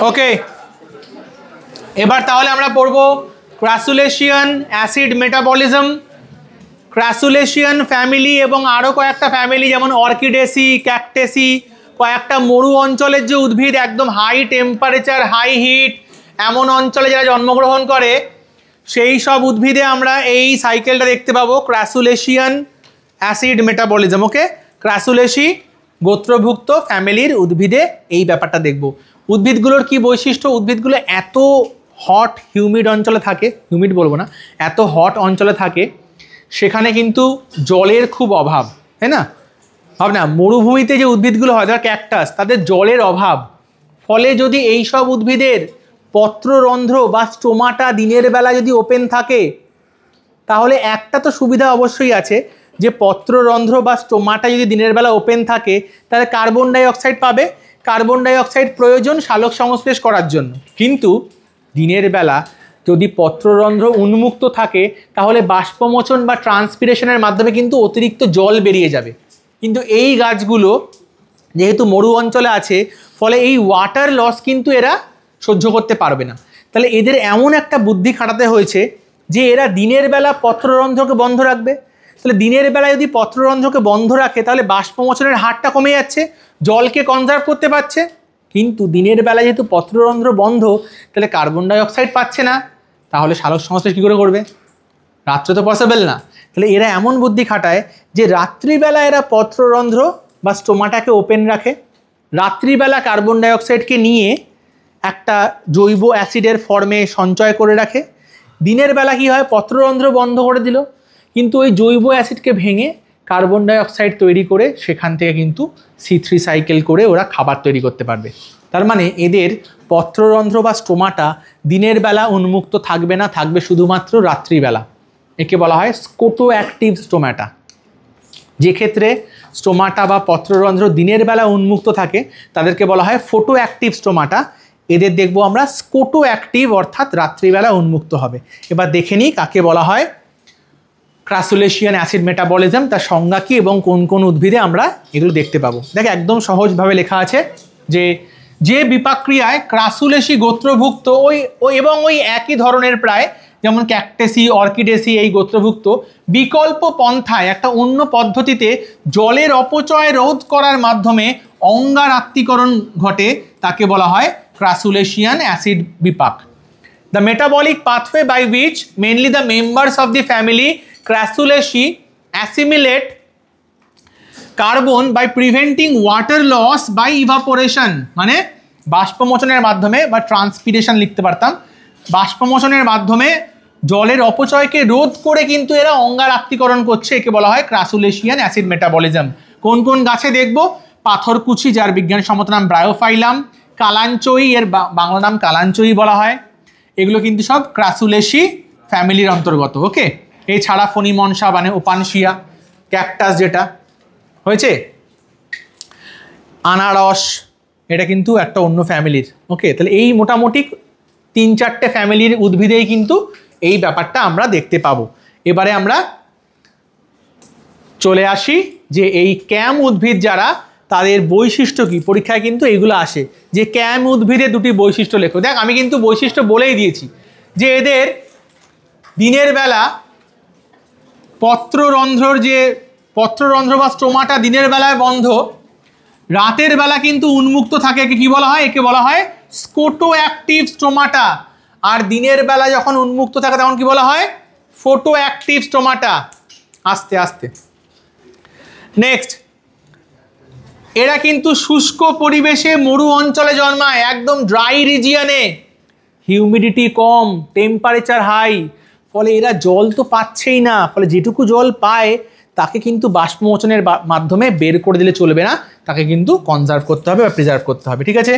ওকে, এবার তাহলে আমরা পড়ব ক্রাসুলেশিয়ান অ্যাসিড মেটাবলিজম, ক্রাসুলেশিয়ান ফ্যামিলি এবং আরও কয়েকটা ফ্যামিলি যেমন অর্কিডেসি, ক্যাকটেসি, কয়েকটা মরু অঞ্চলের যে উদ্ভিদ একদম হাই টেম্পারেচার হাই হিট এমন অঞ্চলে যারা জন্মগ্রহণ করে সেই সব উদ্ভিদে আমরা এই সাইকেলটা দেখতে পাবো, ক্রাসুলেশিয়ান অ্যাসিড মেটাবলিজম। ওকে, ক্রাসুলেসি গোত্রভুক্ত ফ্যামিলির উদ্ভিদে এই ব্যাপারটা দেখব। উদ্ভিদগুলোর কি বৈশিষ্ট্য, উদ্ভিদগুলো এত হট হিউমিড অঞ্চলে থাকে, হিউমিড বলবো না, এত হট অঞ্চলে থাকে সেখানে কিন্তু জলের খুব অভাব, তাই না? ভাব না, মরুভূমিতে যে উদ্ভিদগুলো হয় যারা ক্যাকটাস, তাদের জলের অভাব, ফলে যদি এই সব উদ্ভিদের পত্ররন্ধ্র বা স্টোমাটা দিনের বেলা যদি ওপেন থাকে তাহলে একটা তো সুবিধা অবশ্যই আছে যে পত্ররন্ধ্র বা স্টোমাটা যদি দিনের বেলা ওপেন থাকে তাহলে কার্বন ডাই অক্সাইড পাবে, কার্বন ডাই অক্সাইড প্রয়োজন সালোক সংশ্লেষ করার জন্য। কিন্তু দিনের বেলা যদি পত্ররন্ধ্র উন্মুক্ত থাকে তাহলে বাষ্পমোচন বা ট্রান্সপিরেশনের মাধ্যমে কিন্তু অতিরিক্ত জল বেরিয়ে যাবে। কিন্তু এই গাছগুলো যেহেতু মরু অঞ্চলে আছে ফলে এই ওয়াটার লস কিন্তু এরা সহ্য করতে পারবে না। তাহলে এদের এমন একটা বুদ্ধি খাটাতে হয়েছে যে এরা দিনের বেলা পত্ররন্ধ্রকে বন্ধ রাখবে। তাহলে দিনের বেলা যদি পত্ররন্ধ্রকে বন্ধ রাখে তাহলে বাষ্পমোচনের হারটা কমে যাচ্ছে, জলকে কনজার্ভ করতে পারছে। কিন্তু দিনের বেলা যেহেতু পত্ররন্ধ্র বন্ধ তাহলে কার্বন ডাই অক্সাইড পাচ্ছে না, তাহলে সালোক সংশ্লেষ কী করে করবে? রাত্রে তো পসিবল না। তাহলে এরা এমন বুদ্ধি খাটায় যে রাত্রিবেলা এরা পত্ররন্ধ্র বা স্টোমাটাকে ওপেন রাখে, রাত্রিবেলা কার্বন ডাই অক্সাইডকে নিয়ে একটা জৈব অ্যাসিডের ফর্মে সঞ্চয় করে রাখে। দিনের বেলা কী হয়, পত্ররন্ধ্র বন্ধ করে দিল কিন্তু ওই জৈব অ্যাসিডকে ভেঙে কার্বন ডাই অক্সাইড তৈরি করে সেখান থেকে কিন্তু C3 সাইকেল করে ওরা খাবার তৈরি করতে পারবে। তার মানে এদের পত্ররন্ধ্র বা স্টোমাটা দিনের বেলা উন্মুক্ত থাকবে না, থাকবে শুধুমাত্র রাত্রিবেলা। একে বলা হয় স্কোটো অ্যাক্টিভ স্টোমাটা। যে ক্ষেত্রে স্টোমাটা বা পত্ররন্ধ্র দিনের বেলা উন্মুক্ত থাকে তাদেরকে বলা হয় ফোটো অ্যাক্টিভ স্টোমাটা। এদের দেখবো আমরা স্কোটো অ্যাক্টিভ, অর্থাৎ রাত্রিবেলা উন্মুক্ত হবে। এবার দেখে নিই কাকে বলা হয় ক্রাসুলেশিয়ান অ্যাসিড মেটাবলিজম, তার সংজ্ঞা কী এবং কোন কোন উদ্ভিদে আমরা এগুলো দেখতে পাবো। দেখ একদম সহজভাবে লেখা আছে যে বিপাক্রিয়ায় ক্রাসুলেসি গোত্রভুক্ত এবং ওই একই ধরনের প্রায় যেমন ক্যাকটেসি, অর্কিডেসি এই গোত্রভুক্ত বিকল্প পন্থায় একটা অন্য পদ্ধতিতে জলের অপচয় রোধ করার মাধ্যমে অঙ্গারাত্মীকরণ ঘটে তাকে বলা হয় ক্রাসুলেশিয়ান অ্যাসিড বিপাক। The metabolic pathway by which mainly the members of the family Crassulaceae assimilate carbon by preventing water loss by evaporation, মানে বাষ্পমোচনের মাধ্যমে বা ট্রান্সপিরেশন লিখতে পারতাম, বাষ্পমোচনের মাধ্যমে জলের অপচয়কে রোধ করে কিন্তু এরা অঙ্গারাত্মীকরণ করছে, একে বলা হয় ক্রাসুলেশিয়ান অ্যাসিড মেটাবলিজম। কোন কোন গাছে দেখব, পাথরকুচি যার বিজ্ঞানসম্মত নাম ব্রায়োফাইলাম, কালাঞ্চয়ী এর বাংলা নাম কালাঞ্চয়ী বলা হয়, এগুলো কিন্তু সব ক্রাসুলেসি ফ্যামিলির অন্তর্গত। ওকে, এছাড়া ফণিমনসা মানে ওপানশিয়া, ক্যাকটাস যেটা হয়েছে, আনারস এটা কিন্তু একটা অন্য ফ্যামিলির। ওকে, তাহলে এই মোটামুটি 3-4টে ফ্যামিলির উদ্ভিদেই কিন্তু এই ব্যাপারটা আমরা দেখতে পাবো। এবারে আমরা চলে আসি যে এই ক্যাম উদ্ভিদ যারা, তাদের বৈশিষ্ট্য কী, পরীক্ষায় কিন্তু এইগুলো আসে যে ক্যাম উদ্ভিদের দুটি বৈশিষ্ট্য লেখো। দেখ আমি কিন্তু বৈশিষ্ট্য বলেই দিয়েছি যে এদের দিনের বেলা পত্ররন্ধ্র বা স্টোমাটা দিনের বেলায় বন্ধ, রাতের বেলা কিন্তু উন্মুক্ত থাকে। একে কী বলা হয়? একে বলা হয় স্কোটো অ্যাক্টিভ স্টোমাটা। আর দিনের বেলা যখন উন্মুক্ত থাকে তখন কি বলা হয়? Photo active stomata. আস্তে আস্তে নেক্সট, এরা কিন্তু শুষ্ক পরিবেশে মরু অঞ্চলে জন্মায়, একদম ড্রাই রিজিয়নে, হিউমিডিটি কম, টেম্পারেচার হাই, ফলে এরা জল তো পাচ্ছেই না, ফলে যেটুকু জল পায় তাকে কিন্তু বাষ্পমোচনের মাধ্যমে বের করে দিলে চলবে না, তাকে কিন্তু কনজার্ভ করতে হবে বা প্রিজার্ভ করতে হবে। ঠিক আছে?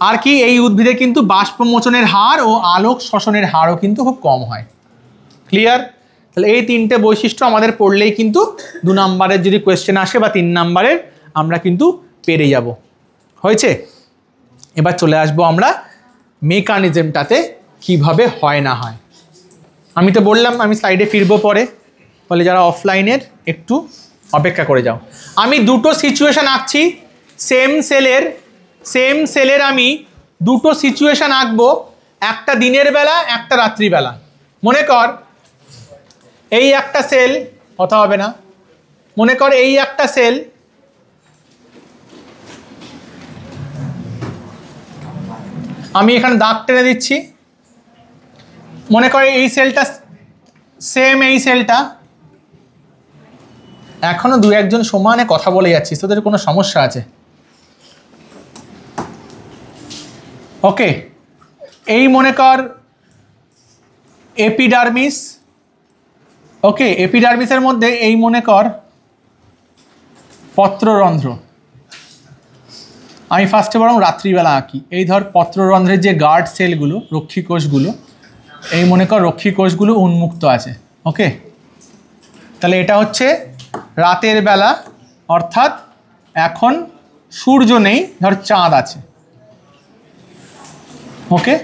আর কি, এই উদ্ভিদে কিন্তু বাষ্পমোচনের হার ও আলোক শোষণের হারও কিন্তু খুব কম হয়। ক্লিয়ার? তাহলে এই 3টে বৈশিষ্ট্য আমাদের পড়লেই কিন্তু 2 নম্বরের যদি কোয়েশ্চেন আসে বা 3 নম্বরের আমরা কিন্তু পেরে যাব। হয়েছে? এবার চলে আসবো আমরা মেকানিজমটাতে কিভাবে হয় না হয়। আমি তো বললাম আমি স্লাইডে ফিরবো পরে, ফলে যারা অফলাইনের একটু অপেক্ষা করে যাও। আমি দুটো সিচুয়েশান আঁকছি, সেম সেলের আমি দুটো সিচুয়েশন আঁকবো, একটা দিনের বেলা একটা রাত্রিবেলা। মনে কর এই একটা সেল, কথা হবে না, মনে কর এই একটা সেল, আমি এখানে দাগ টেনে দিচ্ছি, মনে কর এই সেলটা সেম এই সেলটা, এখনো দু একজন সমানে কথা বলে যাচ্ছিস, তোদের কোনো সমস্যা আছে? ওকে, এই মনে কর এপিডার্মিস, ওকে, এপিডার্মিসের মধ্যে এই মনে কর পত্ররন্ধ্র। আমি ফার্স্টে বরং রাত্রিবেলা আঁকি। এই ধর পত্ররন্ধ্রের যে গার্ড সেলগুলো, রক্ষী কোষগুলো, এই মনে কর রক্ষী কোষগুলো উন্মুক্ত আছে। ওকে, তাহলে এটা হচ্ছে রাতের বেলা, অর্থাৎ এখন সূর্য নেই, ধর চাঁদ আছে। ওকে,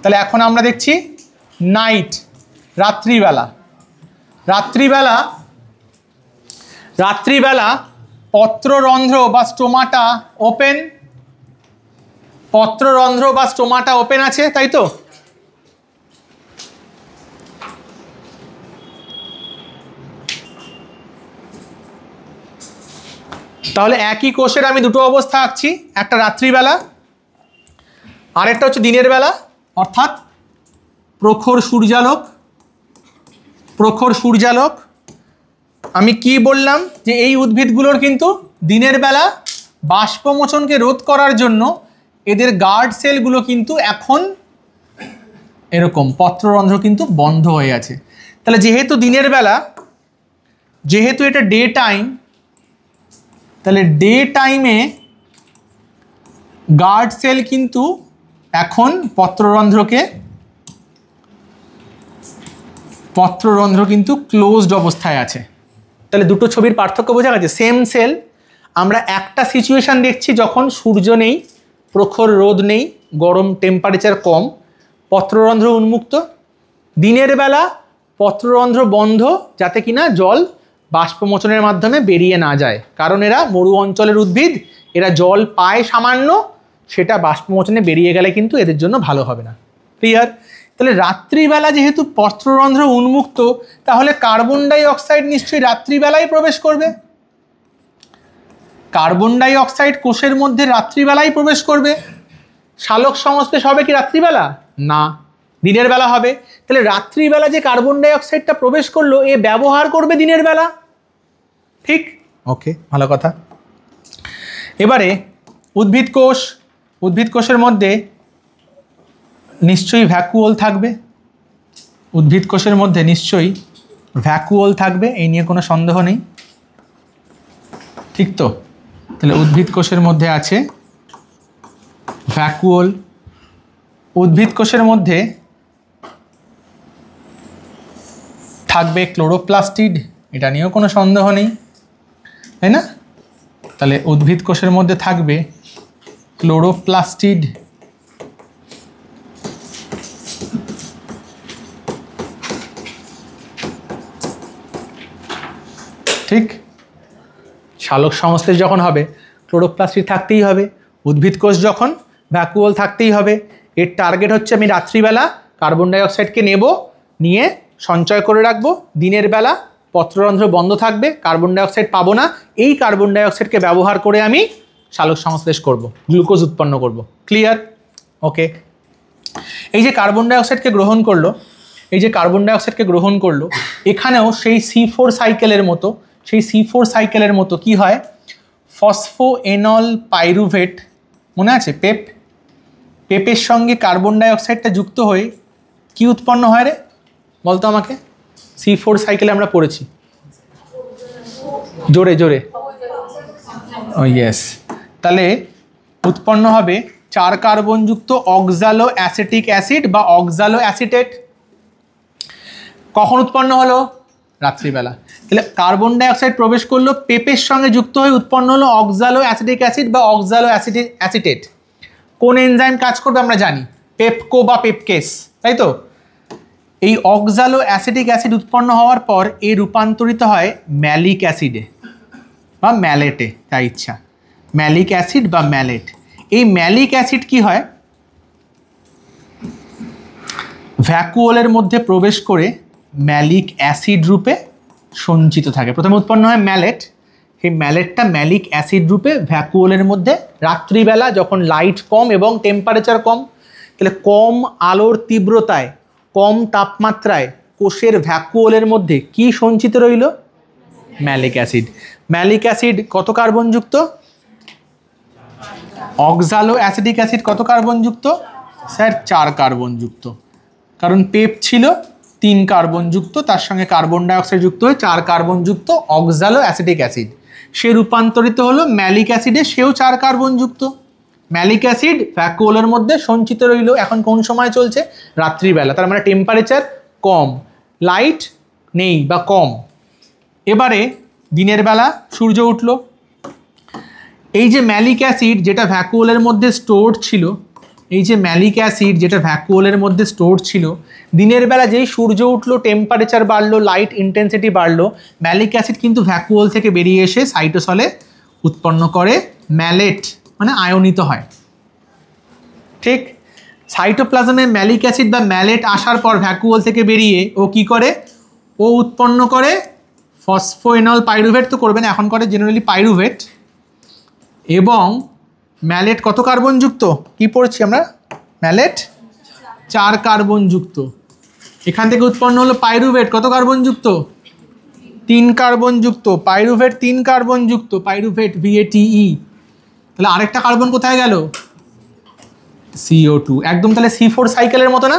তাহলে এখন আমরা দেখছি নাইট, রাত্রিবেলা। রাত্রিবেলা রাত্রিবেলা পত্ররন্ধ্র বা স্টোমাটা ওপেন, পত্ররন্ধ্র বা স্টোমাটা ওপেন আছে, তাই তো? তাহলে একই কোষের আমি দুটো অবস্থা আঁকছি, একটা রাত্রিবেলা আরেকটা হচ্ছে দিনের বেলা, অর্থাৎ প্রখর সূর্যালোক। প্রখর সূর্যালোক, আমি কি বললাম যে এই উদ্ভিদগুলোর কিন্তু দিনের বেলা বাষ্পমোচনকে রোধ করার জন্য এদের গার্ড সেলগুলো কিন্তু এখন এরকম পত্ররন্ধ্র কিন্তু বন্ধ হয়ে আছে। তাহলে যেহেতু দিনের বেলা, যেহেতু এটা ডে টাইম, তাহলে ডে টাইমে গার্ড সেল কিন্তু এখন পত্ররন্ধ্র কিন্তু ক্লোজড অবস্থায় আছে। তাহলে দুটো ছবির পার্থক্য বোঝা গেছে। সেম সেল, আমরা একটা সিচুয়েশান দেখছি যখন সূর্য নেই, প্রখর রোদ নেই, গরম টেম্পারেচার কম, পত্ররন্ধ্র উন্মুক্ত। দিনের বেলা পত্ররন্ধ্র বন্ধ, যাতে কিনা জল বাষ্পমোচনের মাধ্যমে বেরিয়ে না যায়, কারণ এরা মরু অঞ্চলের উদ্ভিদ, এরা জল পায় সামান্য, সেটা বাষ্পমোচনে বেরিয়ে গেলে কিন্তু এদের জন্য ভালো হবে না। ক্লিয়ার? তাহলে রাত্রিবেলা যেহেতু পত্ররন্ধ্র উন্মুক্ত, তাহলে কার্বন ডাই অক্সাইড নিশ্চয়ই রাত্রিবেলায় প্রবেশ করবে। কার্বন ডাই অক্সাইড কোষের মধ্যে রাত্রিবেলায় প্রবেশ করবে। সালোক সংশ্লেষ হবে কি রাত্রিবেলা? না, দিনের বেলা হবে। তাহলে রাত্রিবেলা যে কার্বন ডাই অক্সাইডটা প্রবেশ করলো, এ ব্যবহার করবে দিনের বেলা। ঠিক? ওকে, ভালো কথা। এবারে উদ্ভিদ কোষ, উদ্ভিদ কোষের মধ্যে নিশ্চয়ই ভ্যাকুওল থাকবে। উদ্ভিদ কোষের মধ্যে নিশ্চয়ই ভ্যাকুওল থাকবে, এই নিয়ে কোনো সন্দেহ নেই। ঠিক তো? তাহলে উদ্ভিদ কোষের মধ্যে আছে ভ্যাকুওল। উদ্ভিদ কোষের মধ্যে থাকবে ক্লোরোপ্লাস্টিড, এটা নিয়েও কোনো সন্দেহ নেই, তাই না? তাহলে উদ্ভিদ কোষের মধ্যে থাকবে ক্লোরোপ্লাস্টিড। ঠিক? সালোক সংশ্লেষ যখন হবে ক্লোরোপ্লাস্টিড থাকতেই হবে। উদ্ভিদ কোষ যখন ভ্যাকুওল থাকতেই হবে। এর টার্গেট হচ্ছে আমি রাত্রিবেলা কার্বন ডাই অক্সাইডকে নেব, নিয়ে সঞ্চয় করে রাখবো। দিনের বেলা পত্ররন্ধ্র বন্ধ থাকবে, কার্বন ডাই অক্সাইড পাবো না। এই কার্বন ডাই অক্সাইডকে ব্যবহার করে আমি সালোক সংশ্লেষ করব, গ্লুকোজ উৎপন্ন করব। ক্লিয়ার? ওকে, এই যে কার্বন ডাই অক্সাইডকে গ্রহণ করলো, এই যে কার্বন ডাই অক্সাইডকে গ্রহণ করলো, এখানেও সেই C4 সাইকেলের মতো, সেই C4 সাইকেলের মতো কি হয়, ফসফোএনল পাইরুভেট, মনে আছে পেপ? পেপের সঙ্গে কার্বন ডাই অক্সাইডটা যুক্ত হয়ে কি উৎপন্ন হয় রে, বলতো আমাকে? C4 সাইকেলে আমরা পড়েছি, জোরে জোরে। ও ইয়েস, তাহলে উৎপন্ন হবে 4 কার্বনযুক্ত অক্সালো অ্যাসিটিক অ্যাসিড বা অক্সালো অ্যাসিটেট। কখন উৎপন্ন হলো? রাত্রিবেলা। তাহলে কার্বন ডাই অক্সাইড প্রবেশ করলো, পেপের সঙ্গে যুক্ত হয়ে উৎপন্ন হলো অক্সালো অ্যাসিটিক অ্যাসিড বা অক্সালো অ্যাসিটেট। কোন এনজাইম কাজ করবে আমরা জানি, পেপকো বা পেপকেস, তাই তো? এই অক্সালো অ্যাসিটিক অ্যাসিড উৎপন্ন হওয়ার পর এ রূপান্তরিত হয় ম্যালিক অ্যাসিডে বা ম্যালেটে, তাই ইচ্ছা, ম্যালিক অ্যাসিড বা ম্যালেট। এই ম্যালিক অ্যাসিড কি হয়, ভ্যাকুওলের মধ্যে প্রবেশ করে ম্যালিক অ্যাসিড রূপে সঞ্চিত থাকে। প্রথমে উৎপন্ন হয় ম্যালেট, সেই ম্যালেটটা ম্যালিক অ্যাসিড রূপে ভ্যাকুওলের মধ্যে রাত্রিবেলা যখন লাইট কম এবং টেম্পারেচার কম, তাহলে কম আলোর তীব্রতায় কম তাপমাত্রায় কোষের ভ্যাকুওলের মধ্যে কি সঞ্চিত রইল? Malic acid. ম্যালিক অ্যাসিড কত কার্বনযুক্ত? অক্সালো অ্যাসিডিক অ্যাসিড কত কার্বনযুক্ত? স্যার 4 কার্বনযুক্ত, কারণ পেপ ছিল 3 কার্বনযুক্ত, তার সঙ্গে কার্বন ডাইঅক্সাইড যুক্ত হয়ে 4 কার্বনযুক্ত অক্সালো অ্যাসিডিক অ্যাসিড। সে রূপান্তরিত হলো ম্যালিক অ্যাসিডে, সেও 4 কার্বনযুক্ত। ম্যালিক অ্যাসিড ভ্যাকুওলের মধ্যে সঞ্চিত রইল। এখন কোন সময় চলছে? রাত্রিবেলা, তার মানে টেম্পারেচার কম, লাইট নেই বা কম। এবারে দিনের বেলা সূর্য উঠল, এই যে ম্যালিক অ্যাসিড যেটা ভ্যাকুওলের মধ্যে স্টোরড ছিল, এই যে ম্যালিক অ্যাসিড যেটা ভ্যাকুওলের মধ্যে স্টোরড ছিল, দিনের বেলা যেই সূর্য উঠলো, টেম্পারেচার বাড়লো, লাইট ইন্টেন্সিটি বাড়লো, ম্যালিক অ্যাসিড কিন্তু ভ্যাকুওল থেকে বেরিয়ে এসে সাইটোসলে উৎপন্ন করে ম্যালেট, মানে আয়নিত হয়। ঠিক, সাইটোপ্লাজমে ম্যালিক অ্যাসিড বা ম্যালেট আসার পর ভ্যাকুওল থেকে বেরিয়ে ও কি করে? ও উৎপন্ন করে ফসফোএনল পাইরুভেট, তো করবে না, এখন করে জেনারেলি পাইরুভেট। এবং ম্যালেট কত কার্বনযুক্ত? কি পড়ছি আমরা? ম্যালেট 4 কার্বনযুক্ত। এখান থেকে উৎপন্ন হলো পাইরুভেট, কত কার্বনযুক্ত? 3 কার্বনযুক্ত। পাইরুভেট 3 কার্বনযুক্ত, পাইরুভেট VATE। তাহলে আরেকটা কার্বন কোথায় গেল? CO2। একদম তাহলে C4 সাইকেলের মতো না?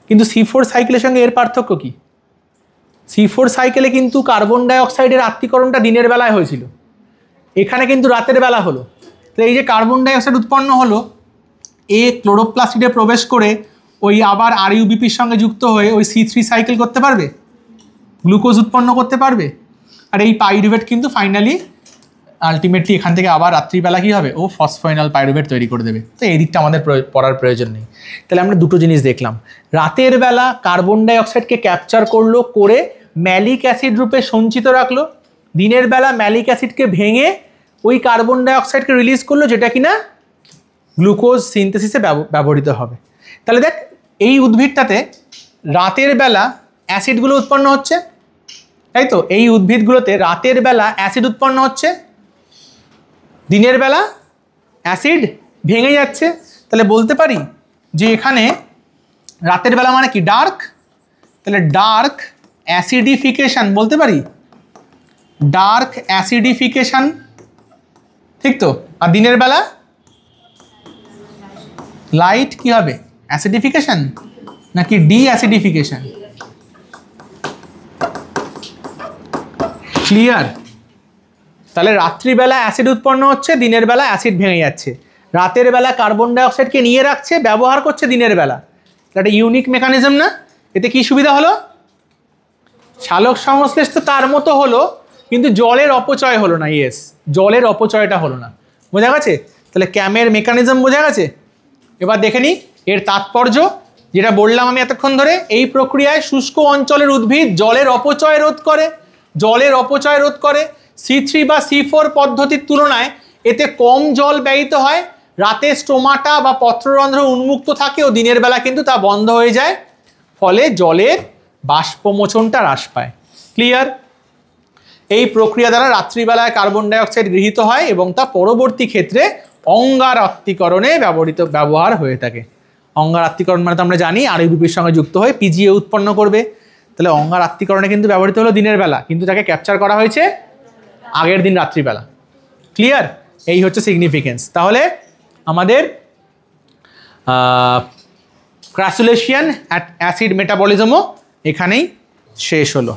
কিন্তু C4 সাইকেলের সঙ্গে এর পার্থক্য কি? C4 সাইকেলে কিন্তু কার্বন ডাইঅক্সাইডের আত্তীকরণটা দিনের বেলায় হয়েছিল, এখানে কিন্তু রাতের বেলা হলো। তো এই যে কার্বন ডাইঅক্সাইড উৎপন্ন হলো, এ ক্লোরোপ্লাস্টিডে প্রবেশ করে ওই আবার RUBPর সঙ্গে যুক্ত হয়ে ওই C3 সাইকেল করতে পারবে, গ্লুকোজ উৎপন্ন করতে পারবে। আর এই পাইরুভেট কিন্তু ফাইনালি আলটিমেটলি এখান থেকে আবার রাত্রিবেলা কী হবে? ও ফসফোএনল পাইরুভেট তৈরি করে দেবে। তো এই দিকটা আমাদের পড়ার প্রয়োজন নেই। তাহলে আমরা দুটো জিনিস দেখলাম, রাতের বেলা কার্বন ডাইঅক্সাইডকে ক্যাপচার করলো, করে ম্যালিক অ্যাসিড রূপে সঞ্চিত রাখলো, দিনের বেলা ম্যালিক অ্যাসিডকে ভেঙে ওই কার্বন ডাইঅক্সাইডকে রিলিজ করলো, যেটা কিনা গ্লুকোজ সিনথেসিসে ব্যবহৃত হবে। তাহলে দেখ, এই উদ্ভিদটাতে রাতের বেলা অ্যাসিডগুলো উৎপন্ন হচ্ছে, তাই তো? এই উদ্ভিদগুলোতে রাতের বেলা অ্যাসিড উৎপন্ন হচ্ছে, দিনের বেলা অ্যাসিড ভেঙে যাচ্ছে। তাহলে বলতে পারি যে এখানে রাতের বেলা মানে কি? ডার্ক। তাহলে ডার্ক অ্যাসিডিফিকেশন বলতে পারি, ডার্ক অ্যাসিডিফিকেশন, ঠিক তো? আর দিনের বেলা লাইট কি হবে? অ্যাসিডিফিকেশন নাকি ডি অ্যাসিডিফিকেশন? ক্লিয়ার? তাহলে রাত্রিবেলা অ্যাসিড উৎপন্ন হচ্ছে, দিনের বেলা অ্যাসিড ভেঙে যাচ্ছে। রাতের বেলা কার্বন ডাইঅক্সাইডকে নিয়ে রাখছে, ব্যবহার করছে দিনের বেলা। একটা ইউনিক মেকানিজম না? এতে কি সুবিধা হলো? সালোক সংশ্লেষ তো তার মতো হলো, কিন্তু জলের অপচয় হলো না। ইয়েস, জলের অপচয়টা হলো না। বোঝা গেছে? তাহলে ক্যামের মেকানিজম বোঝা গেছে। এবার দেখে নিই এর তাৎপর্য, যেটা বললাম আমি এতক্ষণ ধরে। এই প্রক্রিয়ায় শুষ্ক অঞ্চলের উদ্ভিদ জলের অপচয় রোধ করে, জলের অপচয় রোধ করে। C3 বা C4 পদ্ধতির তুলনায় এতে কম জল ব্যয়িত হয়। রাতে স্টোমাটা বা পত্ররন্ধ্র উন্মুক্ত থাকে ও দিনের বেলা কিন্তু তা বন্ধ হয়ে যায়, ফলে জলের বাষ্পমোচনটা হ্রাস পায়। ক্লিয়ার? এই প্রক্রিয়া দ্বারা রাত্রিবেলায় কার্বন ডাইঅক্সাইড গৃহীত হয় এবং তা পরবর্তী ক্ষেত্রে অঙ্গার আত্তীকরণে ব্যবহার হয়ে থাকে। অঙ্গার আত্তীকরণ মানে তো আমরা জানি RUBPর সঙ্গে যুক্ত হয়ে PGA উৎপন্ন করবে। তাহলে অঙ্গার আত্তীকরণে কিন্তু ব্যবহৃত হলো দিনের বেলা, কিন্তু তাকে ক্যাপচার করা হয়েছে আগের দিন রাত্রিবেলা। ক্লিয়ার? এই হচ্ছে সিগনিফিকেন্স। তাহলে আমাদের ক্রাসুলেশিয়ান অ্যাসিড মেটাবলিজমও এখানেই শেষ হলো।